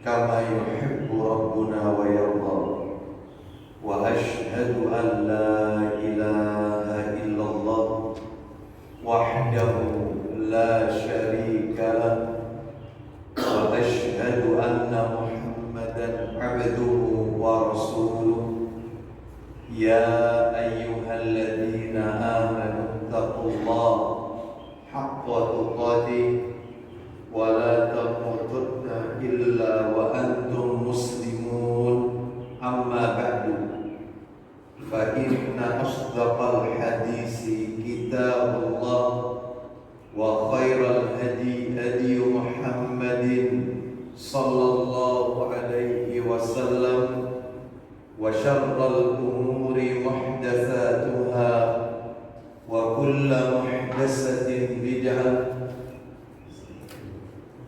كما يحب ربنا ويرضى وأشهد أن لا إله إلا الله وحده لا شريك له وأشهد أن محمدا عبده ورسوله يا أيها الذين آمنوا اتقوا الله حق تقاته ولا تموتن إلا وأنتم مسلمون أما بعد فإن أصدق الحديث كتاب الله وخير الهدي هدي محمد صلى الله عليه وسلم وشر الأمور محدثاتها وكل محدثة بدعة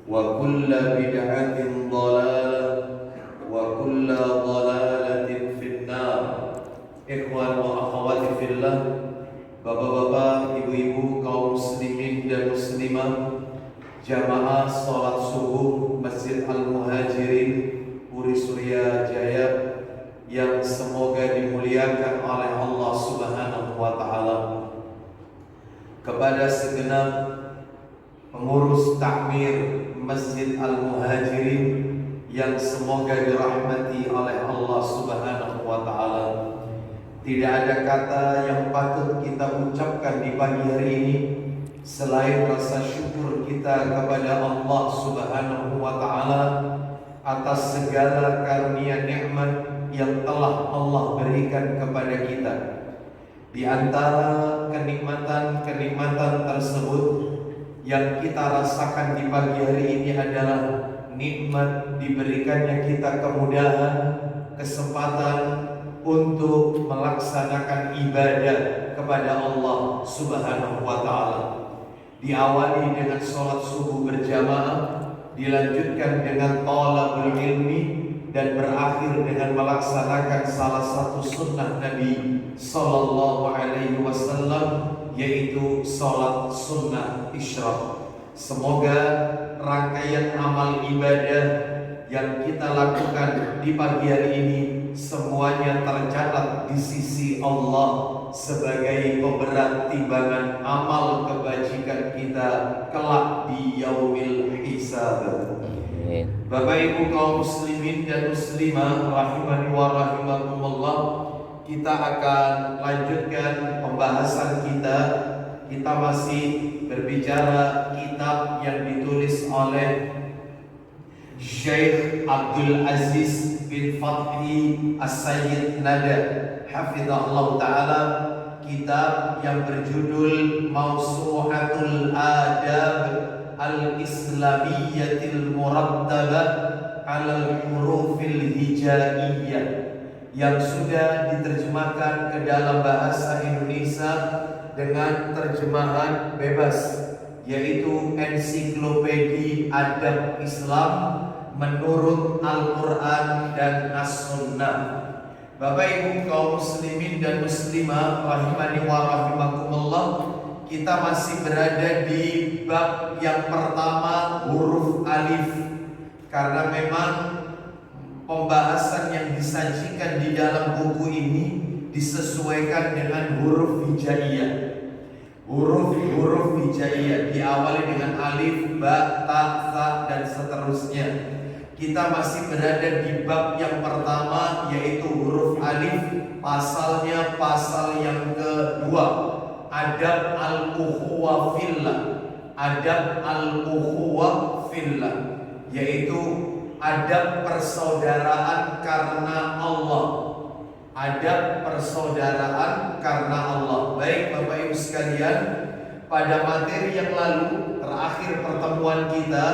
وكل بدعة ضلالة وكل ضلالة في النار. Ikhwan wa akhwati fillah, bapak-bapak, ibu-ibu, kaum muslimin dan muslimah, jamaah salat subuh Masjid Al-Muhajirin Puri Surya Jaya yang semoga dimuliakan oleh Allah Subhanahu wa taala. Kepada segenap pengurus takmir Masjid Al-Muhajirin yang semoga dirahmati oleh Allah Subhanahu wa taala. Tidak ada kata yang patut kita ucapkan di pagi hari ini selain rasa syukur kita kepada Allah Subhanahu wa taala atas segala karunia nikmat yang telah Allah berikan kepada kita. Di antara kenikmatan-kenikmatan tersebut yang kita rasakan di pagi hari ini adalah nikmat diberikannya kita kemudahan, kesempatan untuk melaksanakan ibadah kepada Allah Subhanahu wa taala. Diawali dengan sholat subuh berjamaah, dilanjutkan dengan thalabul ilmi, dan berakhir dengan melaksanakan salah satu sunnah Nabi sallallahu alaihi wasallam, yaitu sholat sunnah isyraq. Semoga rangkaian amal ibadah yang kita lakukan di pagi hari ini semuanya tercatat di sisi Allah sebagai pemberat timbangan amal kebajikan kita kelak di yaumil hisab. Bapak Ibu kaum muslimin dan muslimah rahimani wa rahimakumullah, kita akan lanjutkan pembahasan kita. Kita masih berbicara kitab yang ditulis oleh Syekh Abdul Aziz bin Fathi As-Sayyid Nada hafizahullah ta'ala, kitab yang berjudul Mawsu'atul Adab Al-Islamiyyatil Murattabah Alal Hurufil Hijaiyah, yang sudah diterjemahkan ke dalam bahasa Indonesia dengan terjemahan bebas, yaitu Ensiklopedia Adab Islam menurut Al-Quran dan As-Sunnah. Bapak Ibu kaum muslimin dan muslimah rahimani wa rahimakumullah, kita masih berada di bab yang pertama, huruf alif. Karena memang pembahasan yang disajikan di dalam buku ini disesuaikan dengan huruf hijaiyah. Huruf hijaiyah diawali dengan alif, ba, ta, tha, dan seterusnya. Kita masih berada di bab yang pertama, yaitu huruf alif. Pasalnya pasal yang kedua, adab al-ukhuwah fillah. Adab al-ukhuwah fillah, yaitu adab persaudaraan karena Allah. Adab persaudaraan karena Allah. Baik Bapak Ibu sekalian, pada materi yang lalu, terakhir pertemuan kita,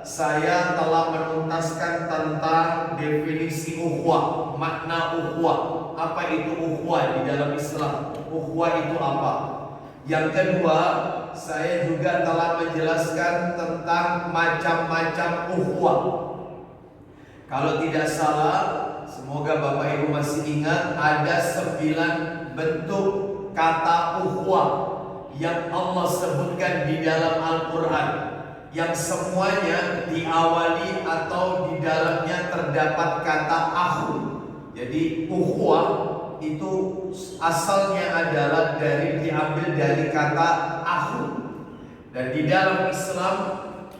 saya telah menuntaskan tentang definisi ukhuwah, makna ukhuwah. Apa itu ukhuwah di dalam Islam? Ukhuwah itu apa? Yang kedua, saya juga telah menjelaskan tentang macam-macam ukhuwah. Kalau tidak salah, semoga Bapak Ibu masih ingat, ada 9 bentuk kata ukhuwah yang Allah sebutkan di dalam Al-Quran. yang semuanya diawali atau di dalamnya terdapat kata akhu. Jadi ukhuwah itu asalnya adalah diambil dari kata akhu. Dan di dalam Islam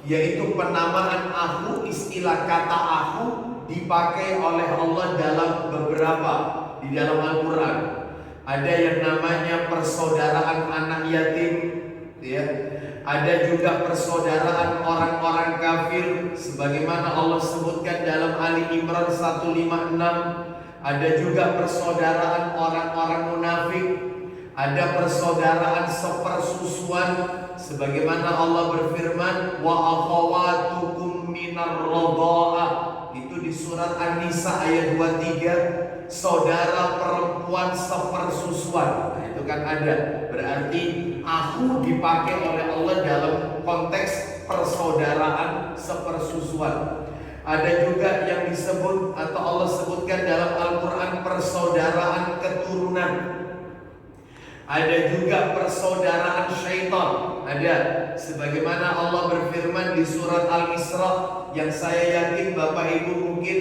yaitu penamaan akhu, istilah kata akhu dipakai oleh Allah dalam beberapa di dalam Al-Quran. Ada yang namanya persaudaraan anak yatim, ya. Ada juga persaudaraan orang-orang kafir sebagaimana Allah sebutkan dalam Ali Imran 156. Ada juga persaudaraan orang-orang munafik. Ada persaudaraan sepersusuan sebagaimana Allah berfirman wa akhawatukum minar radha'ah. Itu di surat An-Nisa ayat 23, saudara perempuan sepersusuan. Nah, itu kan ada. Berarti akhu dipakai oleh Allah dalam konteks persaudaraan sepersusuan. Ada juga yang disebut atau Allah sebutkan dalam Al-Quran persaudaraan keturunan. Ada juga persaudaraan syaitan. Ada. Sebagaimana Allah berfirman di surat Al-Isra, yang saya yakin Bapak Ibu mungkin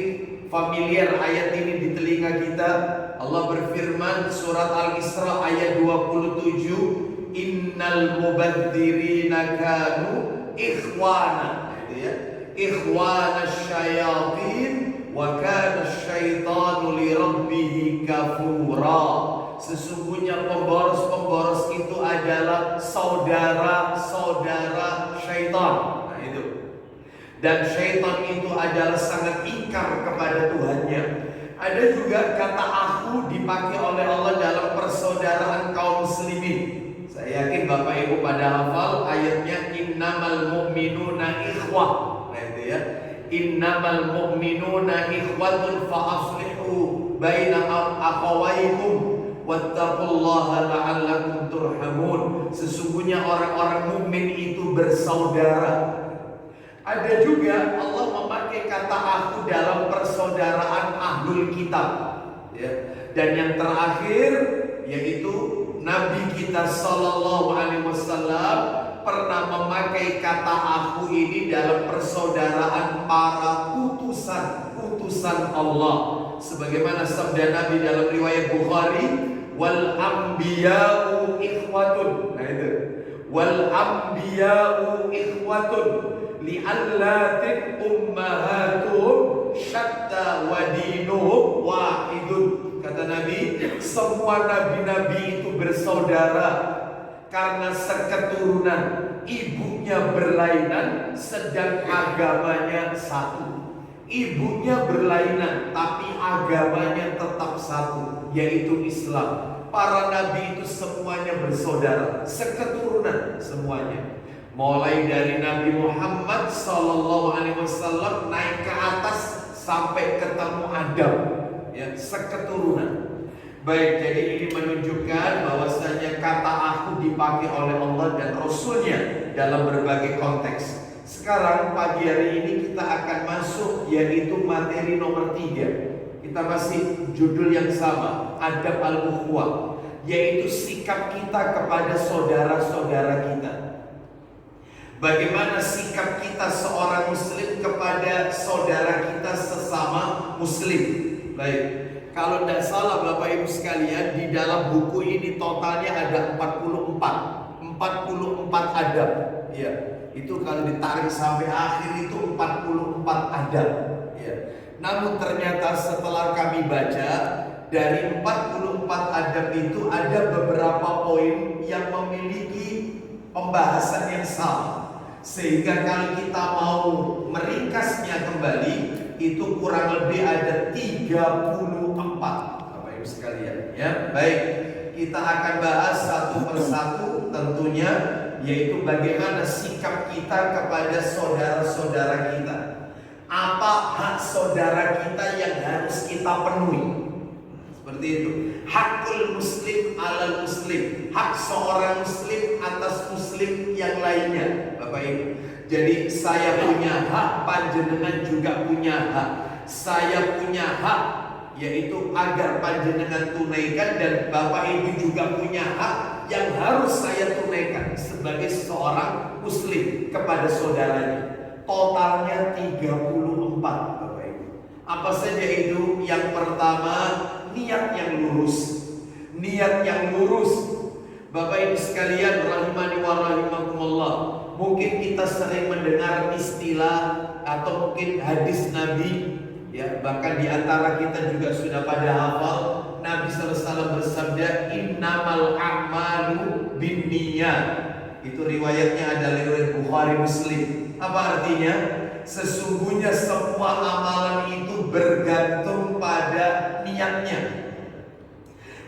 familiar ayat ini di telinga kita. Allah berfirman surat Al-Isra ayat 27, innal mubadzirina kanu ikhwana, gitu ya. Ikhwana syayatin wa kana syaitanu li rabbih kafura. Sesungguhnya pemboros-pemboros itu adalah saudara-saudara syaitan. Nah itu. Dan syaitan itu adalah sangat ingkar kepada Tuhannya. Ada juga kata akhu dipakai oleh Allah dalam persaudaraan kaum muslimin. Saya yakin Bapak Ibu pada hafal ayatnya innamal mu'minuna ikhwah. Nah itu ya. Innamal mu'minuna ikhwatun fa aslihu baina akhawaykum wattaqullaha la'allakum turhamun. Sesungguhnya orang-orang mukmin itu bersaudara. Ada juga Allah memakai kata akhu dalam persaudaraan ahlul kitab, ya. Dan yang terakhir yaitu Nabi kita Sallallahu Alaihi Wasallam pernah memakai kata akhu ini dalam persaudaraan para utusan Allah. Sebagaimana sabda Nabi dalam riwayat Bukhari, wal anbiya'u ikhwatun. Nah itu. Wal anbiya'u ikhwatun li'allatin ummahatuhum syatta wa dinuhum wahidun. Kata Nabi, semua nabi-nabi itu bersaudara karena seketurunan, ibunya berlainan sedang agamanya satu. Ibunya berlainan tapi agamanya tetap satu, yaitu Islam. Para nabi itu semuanya bersaudara, seketurunan semuanya. Mulai dari Nabi Muhammad Sallallahu Alaihi Wasallam naik ke atas sampai ketemu Adam, ya, seketurunan. Baik, jadi ini menunjukkan bahwasanya kata akhu dipakai oleh Allah dan Rasulnya dalam berbagai konteks. Sekarang pagi hari ini kita akan masuk yaitu materi nomor 3. Kita masih judul yang sama, adab al-ukhuwah, yaitu sikap kita kepada saudara-saudara kita. Bagaimana sikap kita seorang muslim kepada saudara kita sesama muslim. Baik, kalau tidak salah Bapak Ibu sekalian, di dalam buku ini totalnya ada 44 adab. Ya, itu kalau ditarik sampai akhir itu 44 adab. Ya. Namun ternyata setelah kami baca, dari 44 adab itu ada beberapa poin yang memiliki pembahasan yang sama. Sehingga kalau kita mau meringkasnya kembali, itu kurang lebih ada 34 Bapak Ibu sekalian, ya. Baik, kita akan bahas satu persatu tentunya, yaitu bagaimana sikap kita kepada saudara-saudara kita. Apa hak saudara kita yang harus kita penuhi? Seperti itu. Hakul muslim alal muslim, hak seorang muslim atas muslim yang lainnya, Bapak Ibu. Jadi saya punya hak, panjenengan juga punya hak. Saya punya hak, yaitu agar panjenengan tunaikan, dan Bapak Ibu juga punya hak yang harus saya tunaikan sebagai seorang muslim kepada saudaranya. Totalnya 34, Bapak Ibu. Apa saja itu? Yang pertama, niat yang lurus. Niat yang lurus. Bapak Ibu sekalian rahimani wa rahimakumullah. Mungkin kita sering mendengar istilah atau mungkin hadis Nabi, ya, bahkan di antara kita juga sudah pada hafal. Nabi SAW bersabda, innamal a'malu binniyat. Itu riwayatnya adalah riwayat Bukhari Muslim. Apa artinya? Sesungguhnya semua amalan itu bergantung pada niatnya.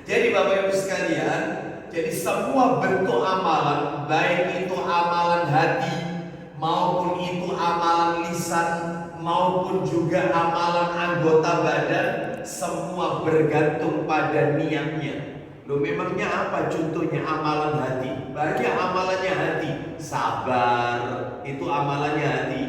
Jadi Bapak Ibu sekalian, jadi semua bentuk amalan, baik itu amalan hati maupun itu amalan lisan maupun juga amalan anggota badan, semua bergantung pada niatnya. Loh, memangnya apa contohnya amalan hati? Banyak amalannya hati. Sabar, itu amalannya hati.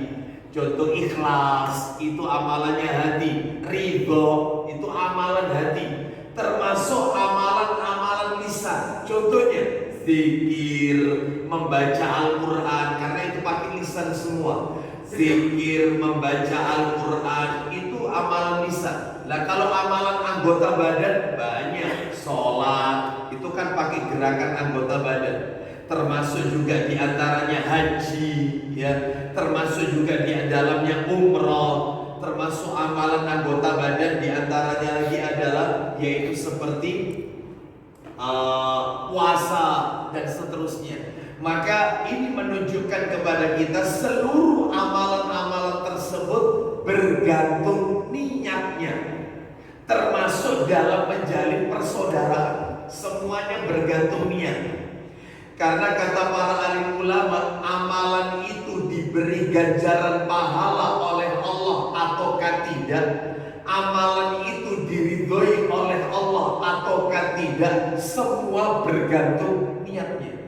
Contoh ikhlas, itu amalannya hati. Ridho, itu amalan hati. Termasuk amalan-amalan lisan. Contohnya zikir, membaca Al-Quran, karena itu pakai lisan semua. Zikir, membaca Al-Quran, itu amalan lisan. Nah, kalau amalan anggota badan banyak. Sholat, itu kan pakai gerakan anggota badan. Termasuk juga diantaranya haji, ya. Termasuk juga di dalamnya umroh. Termasuk amalan anggota badan diantaranya lagi adalah yaitu seperti puasa dan seterusnya. Maka ini menunjukkan kepada kita seluruh amalan-amalan tersebut bergantung niatnya. Termasuk dalam menjalin persaudaraan, semuanya bergantung niat. Karena kata para alim ulama, amalan itu diberi ganjaran pahala oleh Allah ataukah tidak, amalan itu diridhoi oleh Allah ataukah tidak, semua bergantung niatnya.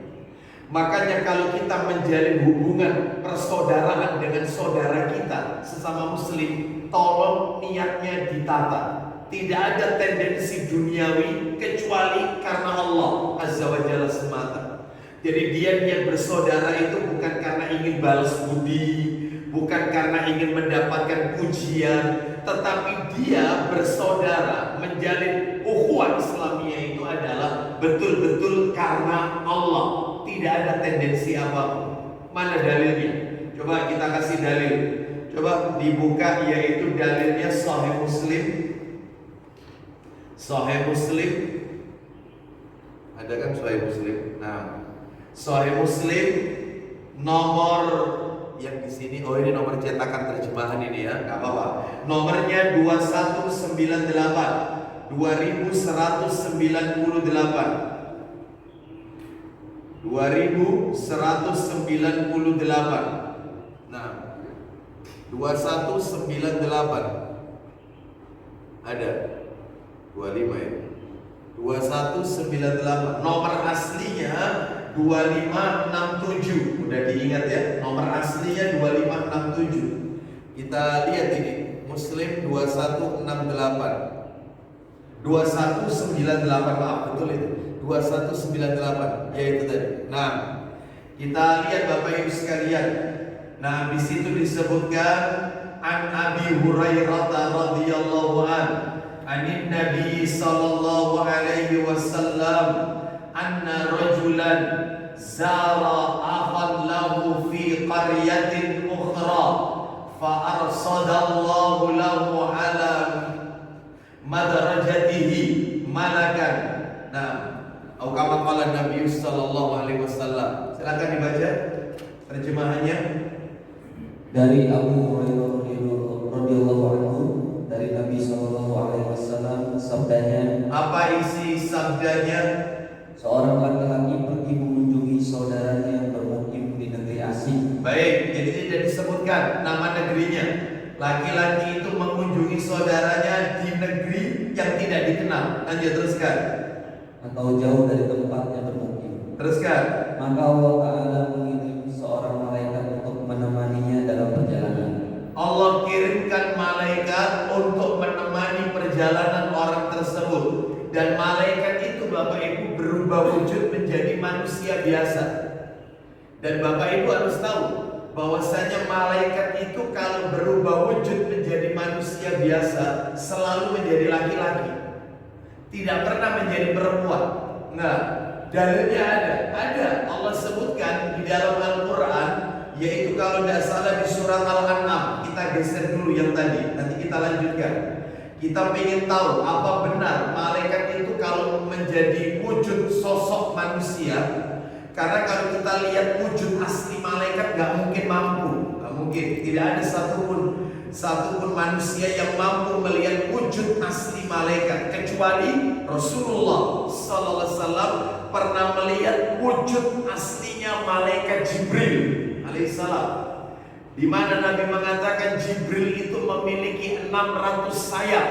Makanya kalau kita menjalin hubungan persaudaraan dengan saudara kita sesama muslim, tolong niatnya ditata. Tidak ada tendensi duniawi kecuali karena Allah Azza wa Jalla semata. Jadi dia niat bersaudara itu bukan karena ingin balas budi, bukan karena ingin mendapatkan pujian, tetapi dia bersaudara menjalin ukhuwah Islamiyah itu adalah betul-betul karena Allah. Tidak ada tendensi apapun. Mana dalilnya? Coba kita kasih dalil. Coba dibuka, yaitu dalilnya Sahih Muslim. Sahih Muslim. Ada kan Sahih Muslim? Nah, Sahih Muslim nomor yang di sini, oh ini nomor cetakan terjemahan ini ya, nggak apa-apa. Nomornya 2198, 2198. 2198. Nah, 2198. Ada 25 ya. 2198. Nomor aslinya 2567. Udah diingat ya, nomor aslinya 2567. Kita lihat ini, Muslim 2168. 2198, maaf, betul itu. 2198, yaitu tadi. Nah, kita lihat Bapak Ibu sekalian. Nah, di situ disebutkan an Abi Hurairah radhiyallahu anin Nabi sallallahu alaihi wasallam anna rajulan zara akhan lahu fi qaryatin ukhra fa arsadallahu lahu ala madrajatihi malakan. Nah, atau kama qala Nabi sallallahu alaihi wasallam. Silakan dibaca terjemahannya. Dari Abu Hurairah radhiyallahu anhu, dari Nabi sallallahu alaihi wasallam, sabdanya. Apa isi sabdanya? Seorang laki-laki pergi mengunjungi saudaranya yang bermukim di negeri asing. Baik, jadi tidak disebutkan nama negerinya. Laki-laki itu mengunjungi saudaranya di negeri yang tidak dikenal. Lanjut, teruskan. Atau jauh dari tempatnya bermukim. Teruskan. Maka Allah Ta'ala mengirim seorang malaikat untuk menemaninya dalam perjalanan. Allah kirimkan malaikat untuk menemani perjalanan orang tersebut. Dan malaikat itu Bapak Ibu berubah wujud menjadi manusia biasa. Dan Bapak Ibu harus tahu bahwasanya malaikat itu kalau berubah wujud menjadi manusia biasa selalu menjadi laki-laki, tidak pernah menjadi perempuan. Nah, dalilnya ada. Allah sebutkan di dalam Al-Quran, yaitu kalau tidak salah di surat Al-An'am. Kita geser dulu yang tadi, nanti kita lanjutkan. Kita ingin tahu apa benar malaikat itu kalau menjadi wujud sosok manusia. Karena kalau kita lihat wujud asli malaikat nggak mungkin mampu, nggak mungkin. Tidak ada satupun manusia yang mampu melihat wujud asli malaikat kecuali Rasulullah Sallallahu Alaihi Wasallam pernah melihat wujud aslinya malaikat Jibril Alaihissalam, di mana Nabi mengatakan Jibril itu memiliki 600 sayap.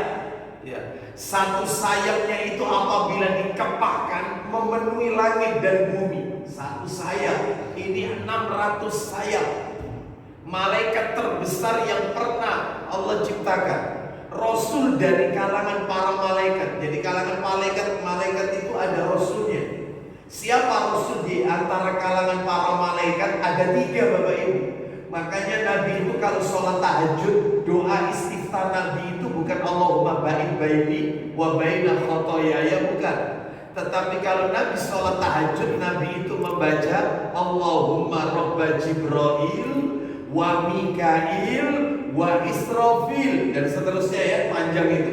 Ya, satu sayapnya itu apabila dikepakkan memenuhi langit dan bumi. Satu sayap, ini 600 sayap. Malaikat terbesar yang pernah Allah ciptakan. Rasul dari kalangan para malaikat. Jadi kalangan malaikat itu ada rasulnya. Siapa rasul di antara kalangan para malaikat? Ada 3 Bapak Ibu. Makanya Nabi itu kalau sholat tahajud, doa istiftah Nabi itu bukan Allahumma ba'id baini wa baina khotoyaya, bukan. Tetapi kalau Nabi sholat tahajud, Nabi itu membaca Allahumma Rabba Jibril wa Mikail wa Israfil, dan seterusnya ya, panjang itu.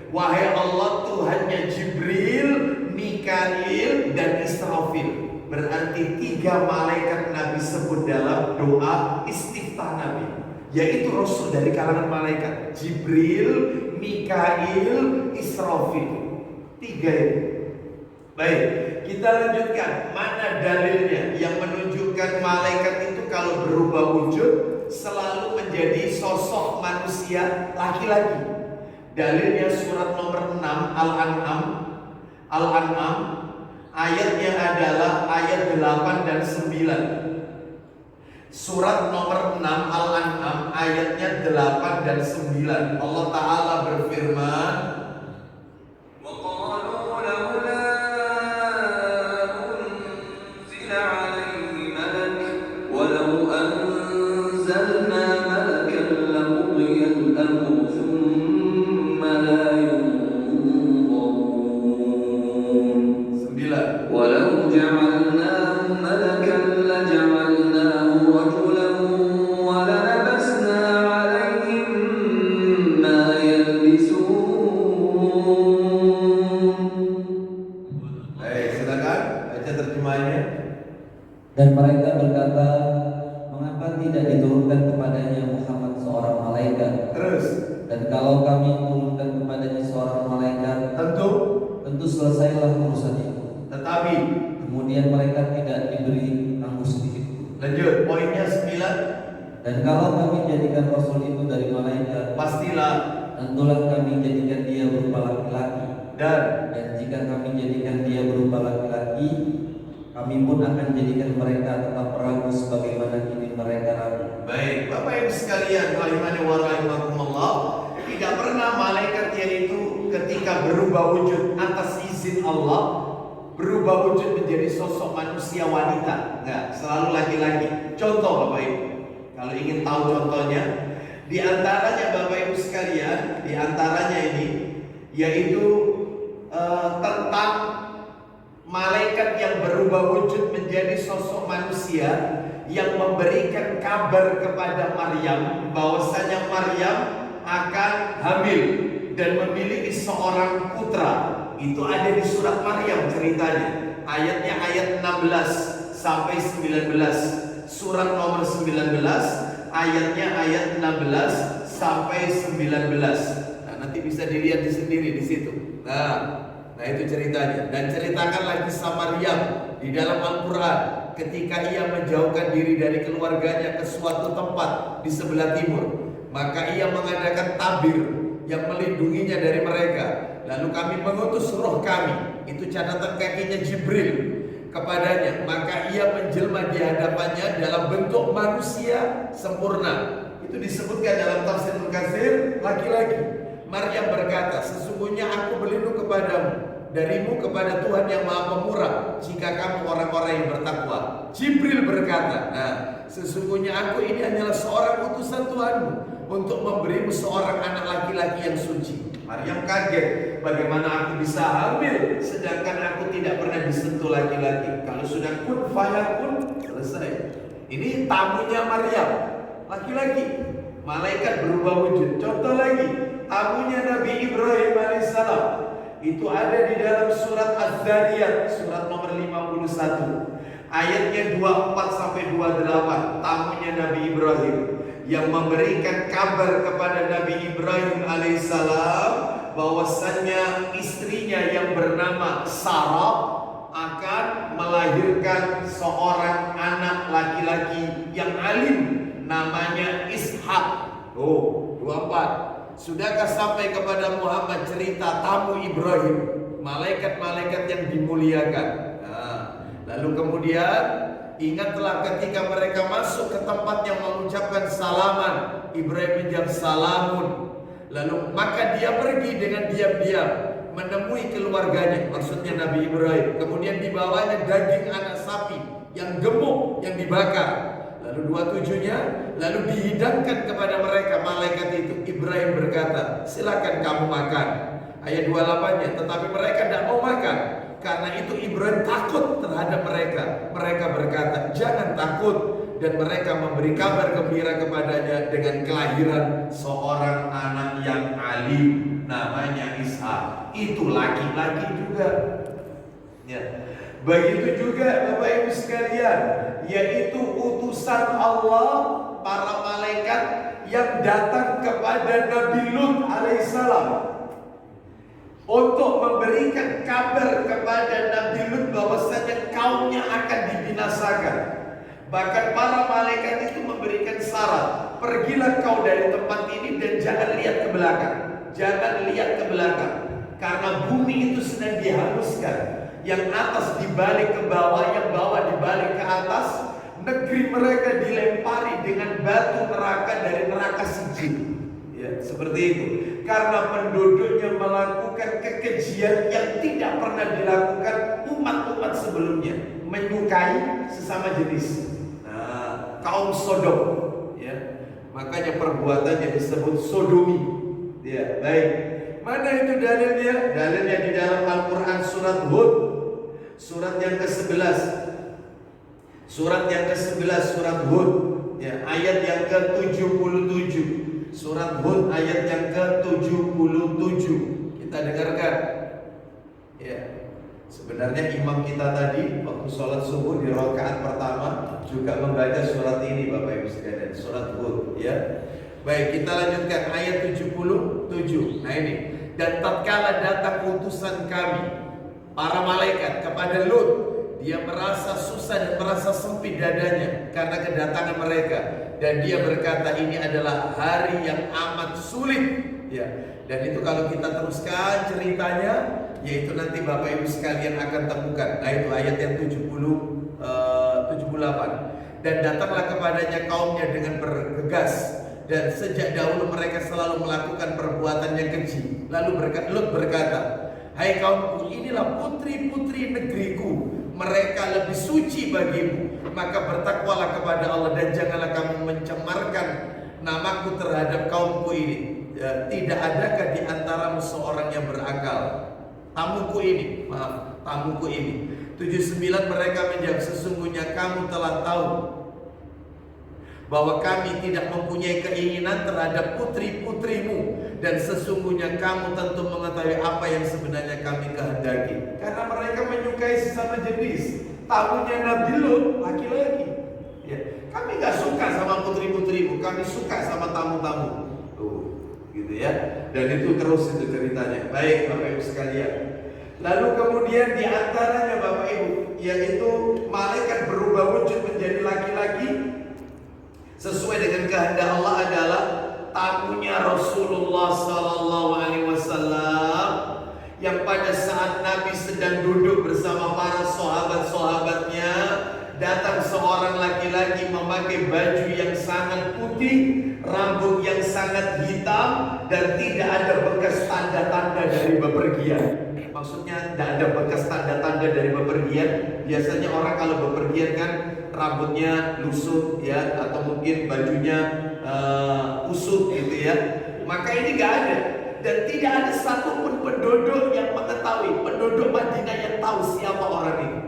Wahai Allah, Tuhannya Jibril, Mikail dan Israfil. Berarti 3 malaikat Nabi sebut dalam doa istiftah Nabi, yaitu Rasul dari kalangan malaikat. Jibril, Mikail, Israfil, 3 itu. Baik, kita lanjutkan. Mana dalilnya yang menunjukkan malaikat itu kalau berubah wujud selalu menjadi sosok manusia laki-laki? Dalilnya surat nomor 6 Al-An'am, ayatnya adalah ayat 8 dan 9. Surat nomor 6 Al-An'am ayatnya 8 dan 9. Allah Ta'ala berfirman, dan mereka berkata, mengapa tidak diturunkan kepadanya Muhammad seorang malaikat? Terus, dan kalau kami turunkan kepadanya seorang malaikat, tentu selesailah urusan itu. Tetapi kemudian mereka tidak diberi tangguh sedikit. Lanjut, poinnya 9. Dan kalau kami jadikan Rasul itu dari malaikat, pastilah tentulah kami jadikan dia berupa laki-laki. Dan jika kami jadikan dia berupa laki-laki, kami pun akan jadikan mereka tetap ragu sebagaimana kini mereka ragu. Baik, Bapak Ibu sekalian, rahimani wa rahimakumullah, tidak pernah malaikat yaitu ketika berubah wujud atas izin Allah, berubah wujud menjadi sosok manusia wanita. Enggak, selalu laki-laki. Contoh Bapak Ibu, kalau ingin tahu contohnya, di antaranya Bapak Ibu sekalian, di antaranya ini yaitu tentang malaikat yang berubah wujud menjadi sosok manusia yang memberikan kabar kepada Maryam bahwasanya Maryam akan hamil dan memiliki seorang putra. Itu ada di surat Maryam ceritanya. Ayatnya ayat 16 sampai 19. Surat nomor 19 ayatnya ayat 16 sampai 19. Nah, nanti bisa dilihat sendiri di situ. Nah itu ceritanya. Dan ceritakan lagi sama Maryam di dalam Al-Quran ketika ia menjauhkan diri dari keluarganya ke suatu tempat di sebelah timur, maka ia mengadakan tabir yang melindunginya dari mereka. Lalu kami mengutus roh kami, itu catatan kakinya Jibril, kepadanya, maka ia menjelma di hadapannya dalam bentuk manusia sempurna. Itu disebutkan dalam tafsir Al-Katsir laki-laki. Maryam berkata, sesungguhnya aku berlindung kepadamu darimu kepada Tuhan yang Maha Pemurah, jika kamu orang-orang yang bertakwa. Jibril berkata, nah, sesungguhnya aku ini hanyalah seorang utusan Tuhanmu untuk memberimu seorang anak laki-laki yang suci. Maryam kaget, bagaimana aku bisa hamil sedangkan aku tidak pernah disentuh laki-laki. Kalau sudah kun fayakun, selesai. Ini tamunya Maryam, laki-laki. Malaikat berubah wujud. Contoh lagi, tamunya Nabi Ibrahim alaihissalam. Itu ada di dalam surat Az-Zariyat, surat nomor 51. Ayatnya 24 sampai 28. Tamunya Nabi Ibrahim yang memberikan kabar kepada Nabi Ibrahim alaihissalam bahwasannya istrinya yang bernama Sarah akan melahirkan seorang anak laki-laki yang alim, namanya Ishak. Oh, 24. Sudahkah sampai kepada Muhammad cerita tamu Ibrahim, malaikat-malaikat yang dimuliakan. Nah, lalu kemudian ingatlah ketika mereka masuk ke tempat yang mengucapkan salaman, Ibrahim menjawab salamun. Lalu maka dia pergi dengan diam-diam menemui keluarganya, maksudnya Nabi Ibrahim. Kemudian dibawanya daging anak sapi yang gemuk yang dibakar. Lalu 27-nya, lalu dihidangkan kepada mereka malaikat itu. Ibrahim berkata, silakan kamu makan. Ayat 28-nya, tetapi mereka tidak mau makan. Karena itu Ibrahim takut terhadap mereka. Mereka berkata, jangan takut. Dan mereka memberi kabar gembira kepadanya dengan kelahiran seorang anak yang alim, namanya Ishak. Itu laki-laki juga. Ya. Begitu juga Bapak Ibu sekalian, yaitu utusan Allah, para malaikat yang datang kepada Nabi Lut alaihissalam untuk memberikan kabar kepada Nabi Lut bahwasanya kaumnya akan dibinasakan. Bahkan para malaikat itu memberikan syarat, pergilah kau dari tempat ini dan jangan lihat ke belakang. Jangan lihat ke belakang, karena bumi itu sedang dihanguskan. Yang atas dibalik ke bawah, yang bawah dibalik ke atas. Negeri mereka dilempari dengan batu neraka dari neraka Sijil. Ya, seperti itu. Karena penduduknya melakukan kekejian yang tidak pernah dilakukan umat-umat sebelumnya, menyukai sesama jenis. Nah, kaum Sodom, ya, makanya perbuatannya disebut sodomi. Ya, baik. Mana itu dalilnya? Dalilnya di dalam Al-Quran surat Hud, surat yang ke-11. Surat yang ke-11 surat Hud, ya, ayat yang ke-77. Surat Hud ayat yang ke-77. Kita dengarkan. Ya. Sebenarnya imam kita tadi waktu sholat subuh di rakaat pertama juga membaca surat ini Bapak Ibu sekalian, surat Hud, ya. Baik, kita lanjutkan ayat 77. Nah ini, dan tatkala datang utusan kami, para malaikat kepada Lut, dia merasa susah dan merasa sempit dadanya karena kedatangan mereka, dan dia berkata ini adalah hari yang amat sulit, ya. Dan itu kalau kita teruskan ceritanya, yaitu nanti Bapak Ibu sekalian akan temukan. Nah itu ayat yang 78. Dan datanglah kepadanya kaumnya dengan bergegas, dan sejak dahulu mereka selalu melakukan perbuatan yang keji. Lalu Lut berkata, hai kaumku, inilah putri-putri negeriku, mereka lebih suci bagimu. Maka bertakwalah kepada Allah dan janganlah kamu mencemarkan namaku terhadap kaumku ini. Ya, tidak adakah di antaramu seorang yang berakal? Tamuku ini, tamuku ini. 79 mereka menjawab, sesungguhnya kamu telah tahu bahwa kami tidak mempunyai keinginan terhadap putri-putrimu, dan sesungguhnya kamu tentu mengetahui apa yang sebenarnya kami kehendaki. Karena mereka menyukai sesama jenis. Tamunya Nabi Lut laki-laki. Ya, kami gak suka sama putri-putrimu, kami suka sama tamu-tamu. Tuh, gitu ya. Dan itu terus itu ceritanya. Baik Bapak Ibu sekalian. Lalu kemudian di antaranya Bapak Ibu, yaitu malaikat berubah wujud menjadi laki-laki sesuai dengan kehendak Allah adalah tamunya Rasulullah Sallallahu Alaihi Wasallam, yang pada saat Nabi sedang duduk bersama para sahabat-sahabatnya, datang seorang laki-laki memakai baju yang sangat putih, rambut yang sangat hitam, dan tidak ada bekas tanda-tanda dari bepergian. Maksudnya tidak ada bekas tanda-tanda dari bepergian. Biasanya orang kalau bepergian kan rambutnya lusuh ya, atau mungkin bajunya kusut gitu ya. Maka ini nggak ada, dan tidak ada satupun penduduk yang mengetahui, penduduk Madinah yang tahu siapa orang ini.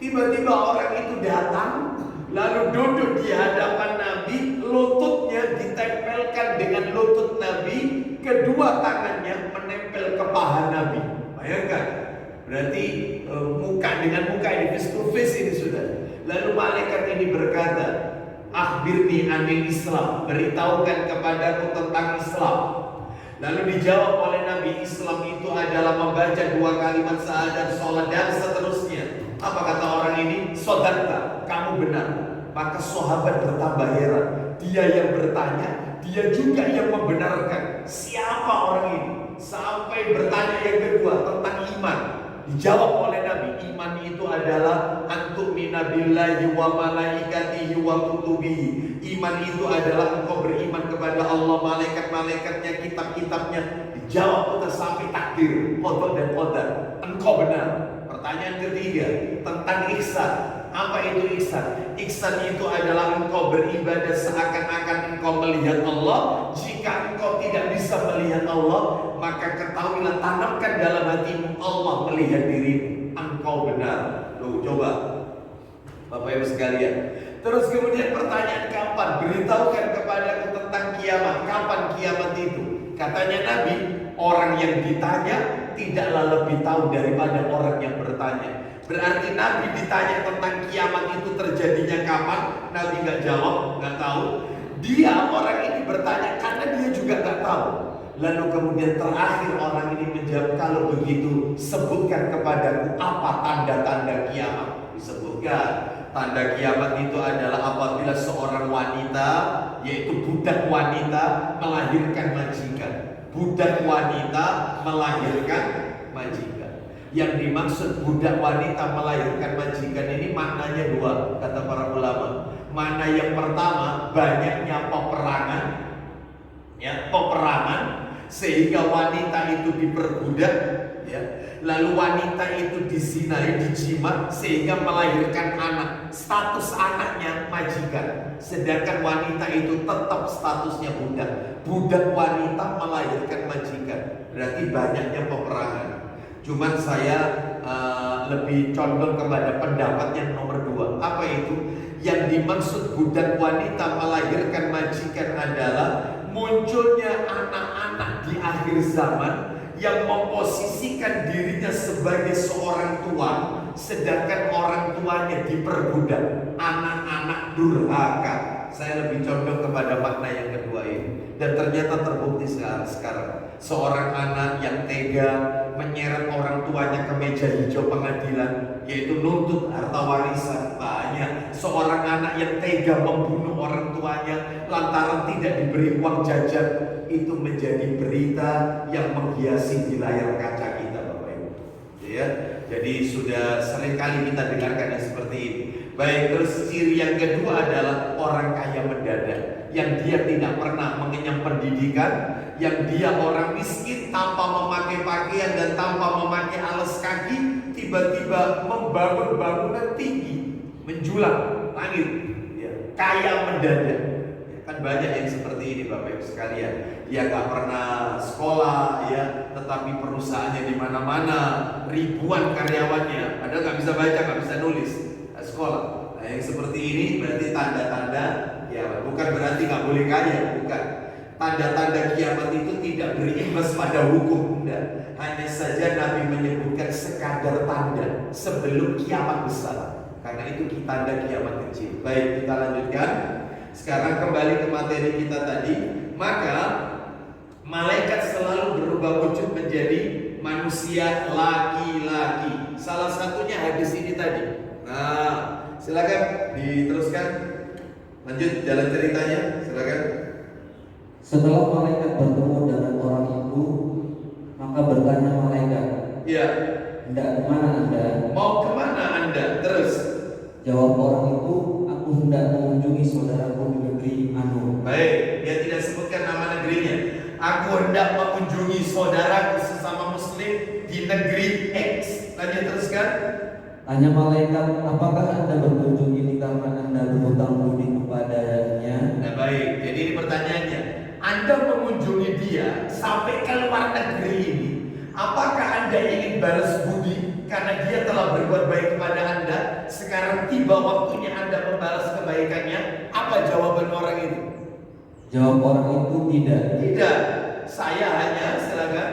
Tiba-tiba orang itu datang, lalu duduk di hadapan Nabi, lututnya ditempelkan dengan lutut Nabi, kedua tangannya menempel ke paha Nabi. Bayangkan, berarti muka dengan muka ini, face to face ini sudah. Lalu malaikat ini berkata, akhbirni anil Islam, beritahukan kepadaku tentang Islam. Lalu dijawab oleh Nabi, Islam itu adalah membaca 2 kalimat syahadat, sholat dan seterusnya. Apa kata orang ini? Sodaqta, kamu benar. Maka sahabat bertambah heran. Dia yang bertanya, dia juga yang membenarkan. Siapa orang ini? Sampai bertanya yang kedua tentang iman. Dijawab oleh Nabi, iman itu adalah antu'mina billahi wa malaikatihi wa kutubihi. Iman itu adalah engkau beriman kepada Allah, malaikat-malaikatnya, kitab-kitabnya. Dijawab udah sampai takdir, qada dan qadar. Engkau benar. Pertanyaan ketiga tentang ihsan. Apa itu ihsan? Ihsan itu adalah engkau beribadah seakan-akan engkau melihat Allah. Jika engkau tidak bisa melihat Allah, maka ketahuilah, tanamkan dalam hatimu, Allah melihat dirimu. Engkau benar. Loh, coba Bapak Ibu sekalian. Terus kemudian pertanyaan keempat, beritahukan kepadaku tentang kiamat. Kapan kiamat itu? Katanya Nabi, orang yang ditanya tidaklah lebih tahu daripada orang yang bertanya. Berarti Nabi ditanya tentang kiamat itu terjadinya kapan, Nabi nggak jawab, nggak tahu. Dia, orang ini bertanya karena dia juga nggak tahu. Lalu kemudian terakhir orang ini menjawab, kalau begitu sebutkan kepadaku apa tanda-tanda kiamat. Disebutkan tanda kiamat itu adalah apabila seorang wanita, yaitu budak wanita, melahirkan majikan. Budak wanita melahirkan majikan. Yang dimaksud budak wanita melahirkan majikan ini maknanya dua, kata para ulama. Mana yang pertama, banyaknya peperangan, ya, peperangan sehingga wanita itu diperbudak, ya. Lalu wanita itu dizinai, dijimat sehingga melahirkan anak. Status anaknya majikan, sedangkan wanita itu tetap statusnya budak. Budak wanita melahirkan majikan, berarti banyaknya peperangan. Cuman saya lebih condong kepada pendapat yang nomor 2. Apa itu? Yang dimaksud budak wanita melahirkan majikan adalah munculnya anak-anak di akhir zaman yang memposisikan dirinya sebagai seorang tua, sedangkan orang tuanya diperbudak, anak-anak durhaka. Saya lebih condong kepada makna yang kedua ini. Dan ternyata terbukti sekarang seorang anak yang tega menyeret orang tuanya ke meja hijau pengadilan, yaitu nuntut harta warisan. Banyak seorang anak yang tega membunuh orang tuanya lantaran tidak diberi uang jajan. Itu menjadi berita yang menghiasi di layar kaca kita, Bapak Ibu, ya. Jadi sudah seringkali kita dengarkan yang seperti ini. Baik, terus ciri yang kedua adalah orang kaya mendadak, yang dia tidak pernah mengenyam pendidikan, yang dia orang miskin tanpa memakai pakaian dan tanpa memakai alas kaki, tiba-tiba membangun bangunan tinggi menjulang langit, ya. Kaya mendadak. Kan banyak yang seperti ini, Bapak Ibu sekalian. Dia nggak pernah sekolah, ya, tetapi perusahaannya di mana-mana, ribuan karyawannya, padahal nggak bisa baca, nggak bisa nulis, sekolah. Nah, yang seperti ini berarti tanda-tanda kiamat. Bukan berarti nggak boleh kaya, bukan. Tanda-tanda kiamat itu tidak berimbas pada hukum, enggak. Hanya saja Nabi menyebutkan sekadar tanda sebelum kiamat besar. Karena itu tanda kiamat kecil. Baik, kita lanjutkan. Sekarang kembali ke materi kita tadi. Maka malaikat selalu berubah wujud menjadi manusia laki-laki. Salah satunya hadis ini tadi. Nah, silakan diteruskan. Lanjut jalan ceritanya, silakan. Setelah malaikat bertemu dengan orang itu, maka bertanya malaikat, Ya, hendak kemana Anda? mau kemana Anda? Terus Jawab orang itu, aku hendak mengunjungi saudaraku di negeri Anu. baik, dia tidak sebutkan nama negerinya. Aku hendak mengunjungi saudaraku sesama muslim di di negeri X. Lanjut teruskan. Tanya malaikat, apakah Anda berkunjung ini karena Anda berhutang budi kepadanya? Nah baik, jadi ini pertanyaannya. Anda mengunjungi dia sampai ke luar negeri ini, apakah Anda ingin balas budi karena dia telah berbuat baik kepada Anda? Sekarang tiba waktunya Anda membalas kebaikannya. Apa jawaban orang itu? Jawab orang itu, tidak. Tidak. Saya hanya, silakan.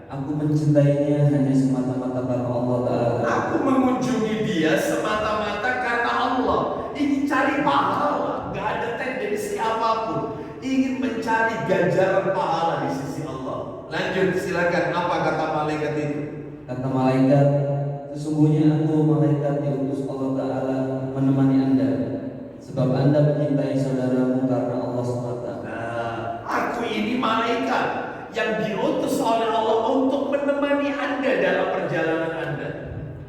Aku mencintainya hanya semata-mata karena Allah Ta'ala. Aku mengunjungi dia semata-mata karena Allah. Ingin cari pahala, gak ada tendensi apapun. Ingin mencari ganjaran pahala di sisi Allah. Lanjut, silakan. Apa kata malaikat itu? Kata malaikat, sesungguhnya aku malaikat diutus Allah Ta'ala menemani Anda, sebab Anda mencintai saudaramu karena Allah semata. Nah, aku ini malaikat yang diutus oleh Allah untuk menemani Anda dalam perjalanan Anda.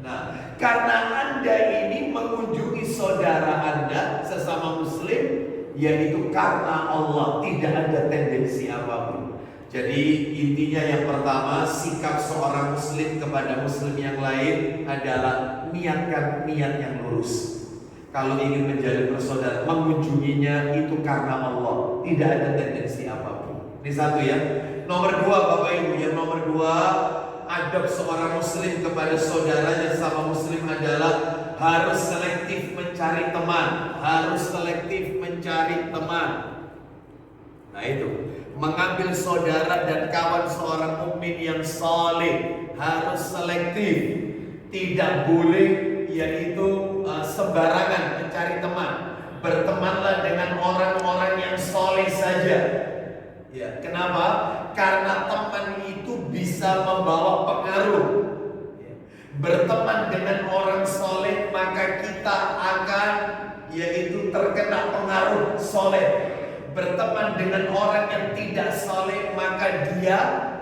Nah, karena Anda ini mengunjungi saudara Anda sesama muslim, yaitu karena Allah, tidak ada tendensi apapun. Jadi intinya yang pertama, sikap seorang muslim kepada muslim yang lain adalah niatkan niat yang lurus. Kalau ingin menjalin persaudaraan, mengunjunginya itu karena Allah, tidak ada tendensi apapun. Ini satu ya. Nomor dua, Bapak Ibu, yang nomor dua, adab seorang muslim kepada saudaranya sama muslim adalah harus selektif mencari teman. Harus selektif mencari teman. Nah itu, mengambil saudara dan kawan seorang mukmin yang saleh harus selektif. Tidak boleh yaitu sembarangan mencari teman. Bertemanlah dengan orang-orang yang saleh saja. Ya, kenapa? Karena teman itu bisa membawa pengaruh. Berteman dengan orang soleh, maka kita akan yaitu terkena pengaruh soleh. Berteman dengan orang yang tidak soleh, maka dia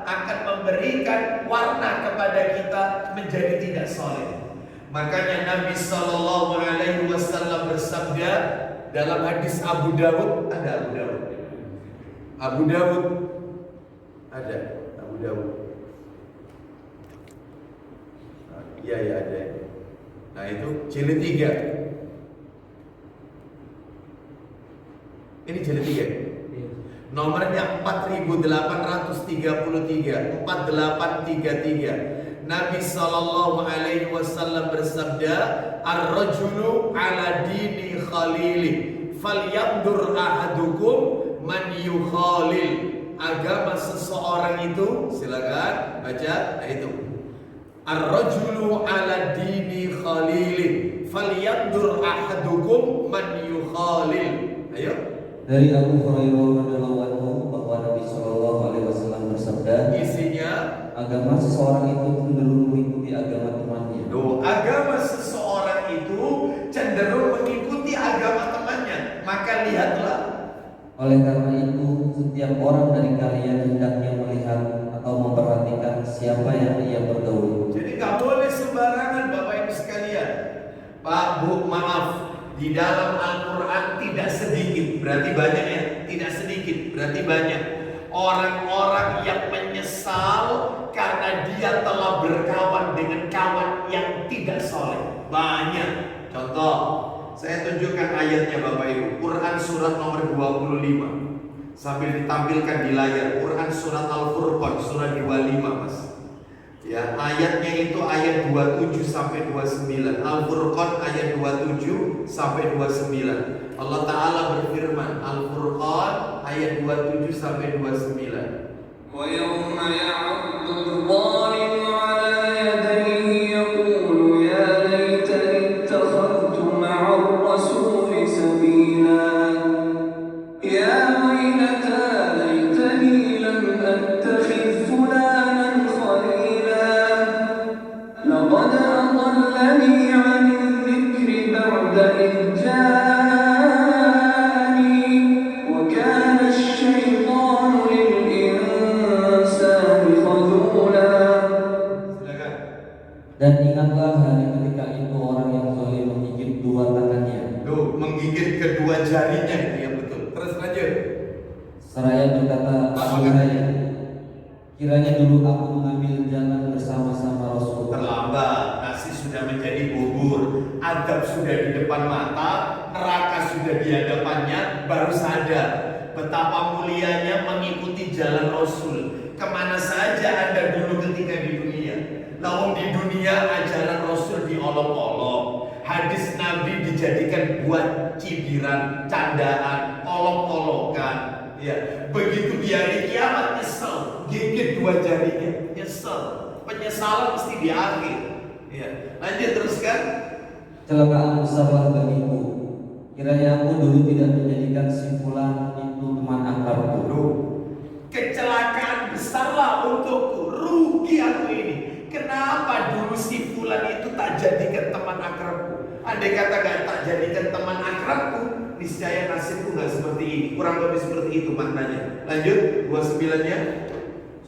akan memberikan warna kepada kita menjadi tidak soleh. Makanya Nabi Shallallahu Alaihi Wasallam bersabda dalam hadis Abu Dawud, ada Abu Dawud ada Abu Dawud. Iya ya ada. Nah itu jilid 3. Ini jilid 3. Nomornya 4833 4833. Nabi Sallallahu Alaihi Wasallam bersabda, ar-rajulu ala dini khalili falyandur ahadukum man yukhalil. Agama seseorang itu, silakan baca. Nah itu, ar-rajulu ala dini khalili falyandur ahadukum man yukhalil. Ayo. Dari Abu Hurairah radhiyallahu anhu bahwa Nabi Shallallahu Alaihi Wasallam bersabda, isinya, agama seseorang itu cenderung mengikuti agama temannya. Agama seseorang itu cenderung mengikuti agama temannya. Maka lihatlah. Oleh karena itu, setiap orang dari kalian hendaknya melihat atau memperhatikan siapa yang ia bergaul. Jadi nggak boleh sembarangan, Bapak Ibu sekalian. Pak, Bu, maaf. Di dalam Al-Quran tidak sedikit, berarti banyak ya. Tidak sedikit, berarti banyak orang-orang yang menyesal karena dia telah berkawan dengan kawan yang tidak soleh. Banyak. Contoh, saya tunjukkan ayatnya Bapak Ibu. Quran surat nomor 25. Sambil ditampilkan di layar. Quran surat Al-Furqan surat 25, Mas. Ya, ayatnya itu ayat 27 sampai 29. Al-Furqan ayat 27 sampai 29. Allah Ta'ala berfirman, Al-Furqan ayat 27 sampai 29. Wa yawma ya'uddu adh-dhalimu 'ala yadayhi yaqulu ya laitani ittakhadhtu ma'a ar-rasuli sabila. Ya waylata laitani lam attakhidh fulanan khalila. Laqad adallani 'ani adh-dhikri ba'da idh ja'ani wa kana asy-syaitanu lil-insani khadula. Silakan. Dan ingatlah hari ketika itu orang yang zalim menggigit dua tangannya. Tuh, menggigit kedua jarinya itu yang betul. Terus lanjut. Seraya berkata, Apa sungguh katanya? Kiranya dulu aku mengambil jalan bersama-sama Rasul. Terlambat, nasi sudah menjadi bubur, adab sudah di depan mata, neraka sudah di hadapannya, baru sadar betapa mulianya mengikuti jalan Rasul. Kemana saja Anda dulu ketika di dunia? Namun di dunia ajaran Rasul diolok-olok, hadis Nabi dijadikan buat cibiran, candaan, olok-olokan. Ya, begitu di hari kiamat nyesel, gigit dua jarinya, nyesel. Penyesalan mesti di akhir. Ya, lanjut teruskan. Kecelakaan besarlah bagiku. Kiranya aku dulu tidak menjadikan si fulan itu teman akrabku. Loh, kecelakaan besarlah untukku, rugi aku ini. Kenapa dulu si fulan itu tak jadikan teman akrabku? Andai kata gak tak jadikan teman akrabku, niscaya nasibku gak seperti ini. Kurang lebih seperti itu maknanya. Lanjut, 29-nya.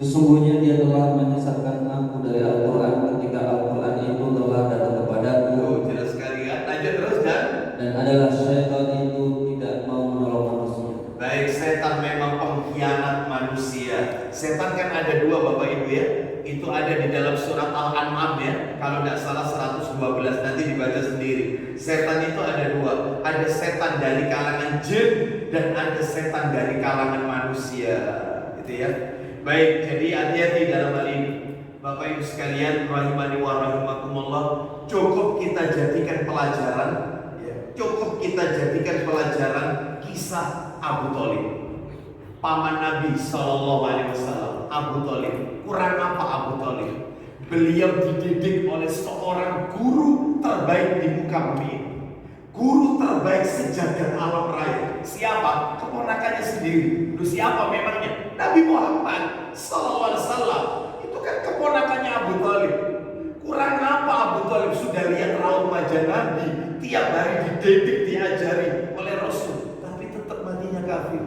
Sesungguhnya dia telah menyesatkan aku dari Al-Quran ketika Al-Quran itu telah datang kepadaku. Oh, jelas sekali kan. Lanjut terus dan Adalah syaitan itu tidak mau menolong manusia. baik, setan memang pengkhianat manusia. Setan kan ada dua Bapak Ibu ya. Itu ada di dalam surat Al-An'am ya. Kalau tidak salah 112, nanti dibaca sendiri. Setan itu ada dua. Ada setan dari kalangan jin dan ada setan dari kalangan manusia. Gitu ya. Baik, jadi hati-hati dalam hal ini. Bapak Ibu sekalian, rahimani wa rahimakumullah, cukup kita jadikan pelajaran ya. Cukup kita jadikan pelajaran kisah Abu Thalib, paman Nabi Shallallahu Alaihi Wasallam. Abu Thalib, kurang apa Abu Thalib? Beliau dididik oleh seorang guru terbaik di muka bumi, guru terbaik sejagat alam raya. Siapa? Keponakannya sendiri. Lu siapa memangnya? Nabi Muhammad Sallallahu Alaihi Wasallam. Itu kan keponakannya Abu Thalib. Kurang apa Abu Thalib sudah lihat raut wajah Nabi, tiap hari dididik, diajari oleh Rasul, tapi tetap matinya kafir.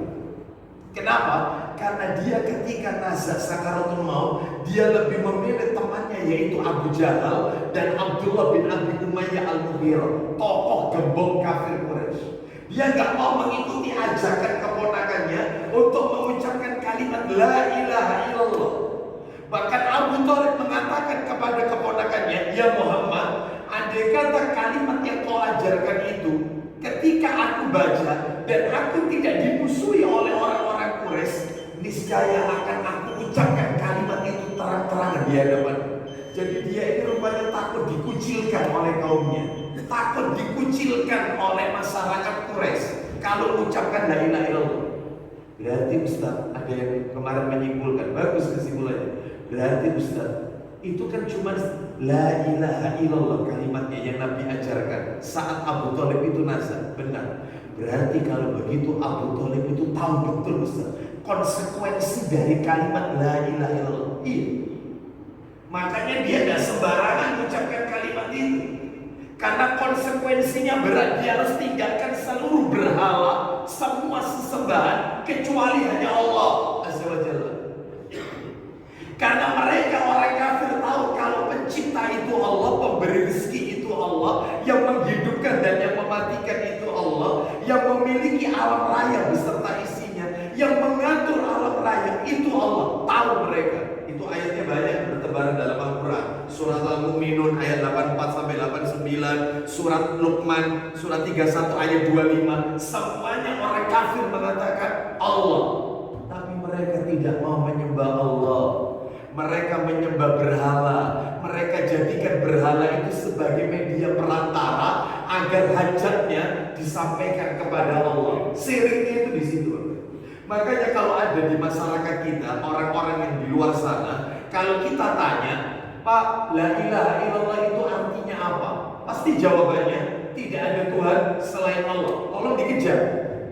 Kenapa? Karena dia ketika nazak sakaratul maut, dia lebih memilih temannya yaitu Abu Jahal dan Abdullah bin Abi Umayyah al-Mughirah, tokoh gembong kafir Quraisy. Dia nggak mau mengikuti ajakan keponakannya untuk mengucapkan kalimat La ilaha illallah. Bahkan Abu Thalib mengatakan kepada keponakannya, ya Muhammad, andai kata kalimat yang kau ajarkan itu, ketika aku baca dan aku tidak dimusuhi oleh orang-orang Quraisy, niscaya akan aku ucapkan kalimat itu terang-terangan di hadapan. Jadi dia ini rupanya takut dikucilkan oleh kaumnya, takut dikucilkan oleh masyarakat Quraisy kalau mengucapkan la ilaha illallah. Berarti Ustaz, ada yang kemarin menyimpulkan, bagus kesimpulannya. Berarti Ustaz, itu kan cuma la ilaha illallah kalimatnya yang Nabi ajarkan saat Abu Thalib itu nazar. Benar. Berarti kalau begitu Abu Thalib itu tahu betul Ustaz konsekuensi dari kalimat la ilaha illallah. Iya. Makanya dia tidak sembarangan mengucapkan kalimat itu. Karena konsekuensinya berat. Dia harus tinggalkan seluruh berhala, semua sesembahan kecuali hanya Allah Azza wa Jalla. Karena mereka orang kafir tahu kalau pencipta itu Allah, pemberi rezeki itu Allah, yang menghidupkan dan yang mematikan itu Allah, yang memiliki alam raya beserta isinya, yang mengatur alam raya itu Allah. Tahu mereka. Itu ayatnya banyak bertebaran dalam Al-Quran. Surat Al-Mu'minun ayat 84 sampai 89, surat Luqman surat 31 ayat 25. Semuanya orang kafir mengatakan Allah, tapi mereka tidak mau menyembah Allah. Mereka menyembah berhala. Mereka jadikan berhala itu sebagai media perantara agar hajatnya disampaikan kepada Allah. Siriknya itu di situ. Makanya kalau ada di masyarakat kita orang-orang yang di luar sana, kalau kita tanya, Pak, la ilaha illallah itu artinya apa? Pasti jawabannya tidak ada Tuhan selain Allah. Tolong dikejar.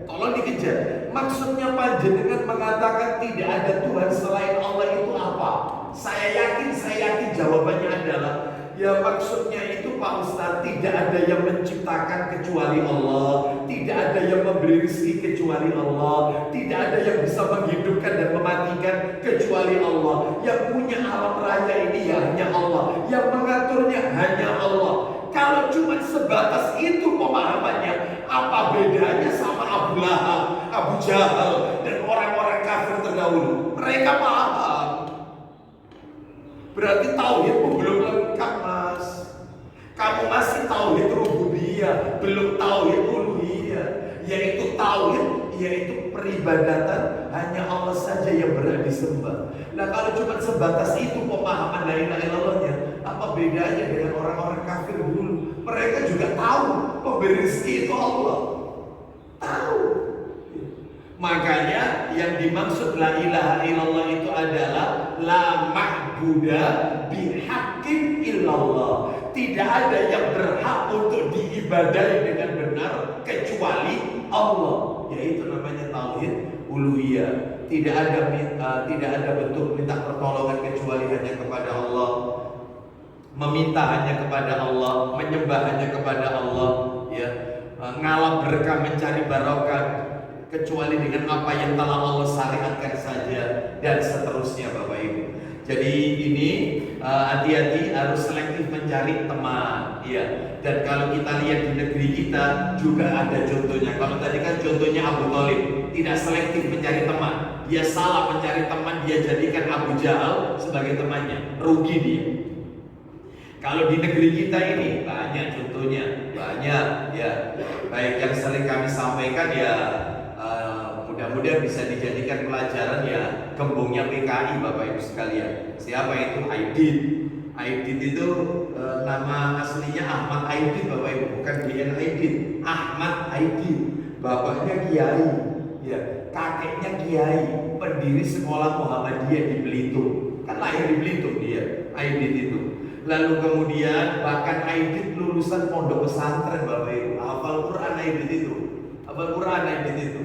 Tolong dikejar. Maksudnya panjenengan mengatakan tidak ada Tuhan selain Allah itu apa? Saya yakin jawabannya adalah ya maksudnya itu Pak Ustaz, tidak ada yang menciptakan kecuali Allah, tidak ada yang memberi rezeki kecuali Allah, tidak ada yang bisa menghidupkan dan mematikan kecuali Allah. Yang punya alam raya ini ya hanya Allah, yang mengaturnya hanya Allah. Kalau cuma sebatas itu pemahamannya, apa bedanya sama Abu Lahab, Abu Jahal dan orang-orang kafir terdahulu? Mereka paham. Berarti tauhidmu belum lengkap, Mas. Kamu masih tauhid rububiyah, belum tauhid uluhiyah. Yaitu tauhid, yaitu peribadatan hanya Allah saja yang berhak disembah. Nah, kalau cuma sebatas itu pemahaman la ilaha illallahnya, apa bedanya dengan orang-orang kafir dulu? Mereka juga tahu pemberi rezeki itu Allah. Tahu. Makanya yang dimaksud la ilaha illallah itu adalah la ma'buda bihaqqin illallah. Tidak ada yang berhak untuk diibadahi dengan benar kecuali Allah. Yaitu namanya tauhid uluhiyah. Tidak ada bentuk minta pertolongan kecuali hanya kepada Allah. Meminta hanya kepada Allah, menyembah hanya kepada Allah, ya. Ngalap berkah, mencari barokah kecuali dengan apa yang telah Allah syariatkan saja, dan seterusnya, Bapak Ibu. Jadi ini hati-hati, harus selektif mencari teman, ya. Dan kalau kita lihat di negeri kita juga ada contohnya. Kalau tadi kan contohnya Abu Thalib, tidak selektif mencari teman. Dia salah mencari teman, dia jadikan Abu Jahal sebagai temannya, rugi dia. Kalau di negeri kita ini banyak contohnya, banyak, ya. Baik yang sering kami sampaikan, ya. Mudah-mudahan bisa dijadikan pelajaran, ya. Gembongnya PKI, Bapak Ibu sekalian. Siapa itu? Aidit. Aidit itu nama aslinya Ahmad Aidit, Bapak Ibu, bukan DN Aidit. Ahmad Aidit. Bapaknya kiai, ya. Kakeknya kiai, pendiri sekolah Muhammadiyah di Belitung. Kan lahir di Belitung dia, Aidit itu. Lalu kemudian bahkan Aidit lulusan pondok pesantren, Bapak Ibu. Hafal Quran Aidit itu. Hafal Quran Aidit itu.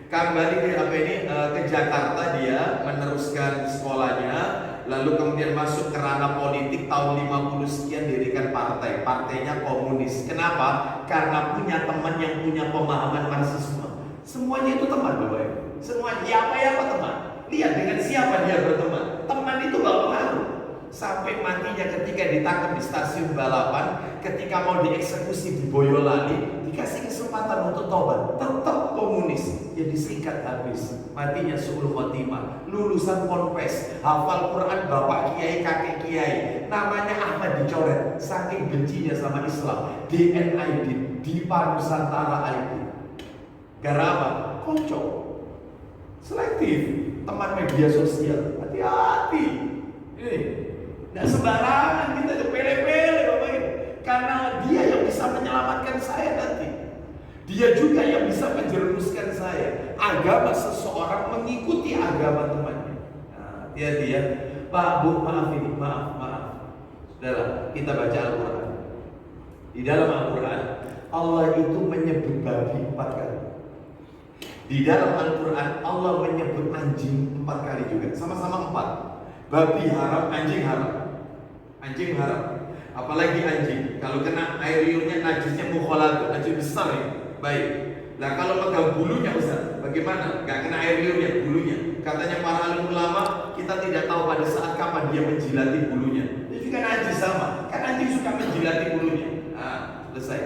Kembali ke Jakarta, dia meneruskan sekolahnya, lalu kemudian masuk ke ranah politik. Tahun 50 sekian dirikan partai, partainya komunis. Kenapa? Karena punya teman yang punya pemahaman Marxisme. Semuanya itu teman, Bapak Ibu. Semuanya, apa teman. Lihat dengan siapa dia berteman. Teman itu berpengaruh. Sampai matinya ketika ditangkap di stasiun balapan, ketika mau dieksekusi di Boyolali, dikasih kesempatan untuk tobat, tetap komunis. Ya disingkat habis, matinya su'ul khotimah. Lulusan ponpes, hafal Quran, bapak kiai, kakek kiai, namanya Ahmad dicoret, saking bencinya sama Islam. DN Aidit, Dipa Nusantara Aidit. Gara apa? Konco, selektif, teman media sosial. Hati-hati. Ini nggak sembarangan kita itu pele-pele, Bapak Ibu. Karena dia yang bisa menyelamatkan saya nanti. Dia juga yang bisa menjerumuskan saya. Agama seseorang mengikuti agama temannya. Nah, dia Pak, Bu, maaf ini, maaf. Saudara, kita baca Al-Quran. Di dalam Al-Quran, Allah itu menyebut babi 4 kali. Di dalam Al-Quran, Allah menyebut anjing 4 kali juga. Sama-sama 4. Babi haram, anjing haram. Anjing haram. Apalagi anjing, kalau kena air liurnya najisnya mukhalatun, najis besar ya. Baik. Nah kalau pegang bulunya Ustaz, bagaimana? Gak kena air liurnya, bulunya. Katanya para alim ulama, kita tidak tahu pada saat kapan dia menjilati bulunya. Itu juga najis sama. Kan anjing suka menjilati bulunya. Nah, selesai.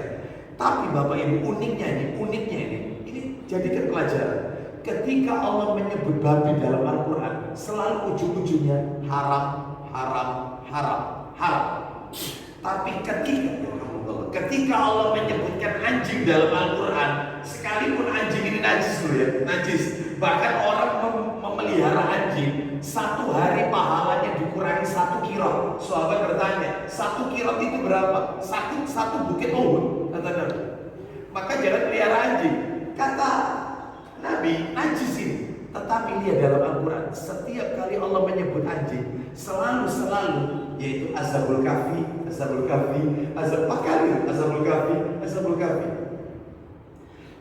Tapi Bapak Ibu, uniknya ini jadikan pelajaran. Ketika Allah menyebut babi dalam Al-Quran, selalu ujung-ujungnya haram. Tapi ketika Allah menyebutkan anjing dalam Al-Quran, sekalipun anjing ini najis loh ya, najis. Bahkan orang memelihara anjing, 1 hari pahalanya dikurangi 1 kirot. Sahabat bertanya, 1 kirot itu berapa? Satu bukit Uhud, kata Nabi. Maka jangan pelihara anjing. Kata Nabi, najis ini. Tetapi lihat dalam Al-Quran, setiap kali Allah menyebut anjing, selalu yaitu azabul kafi, azab 4 kali, azabul kafi.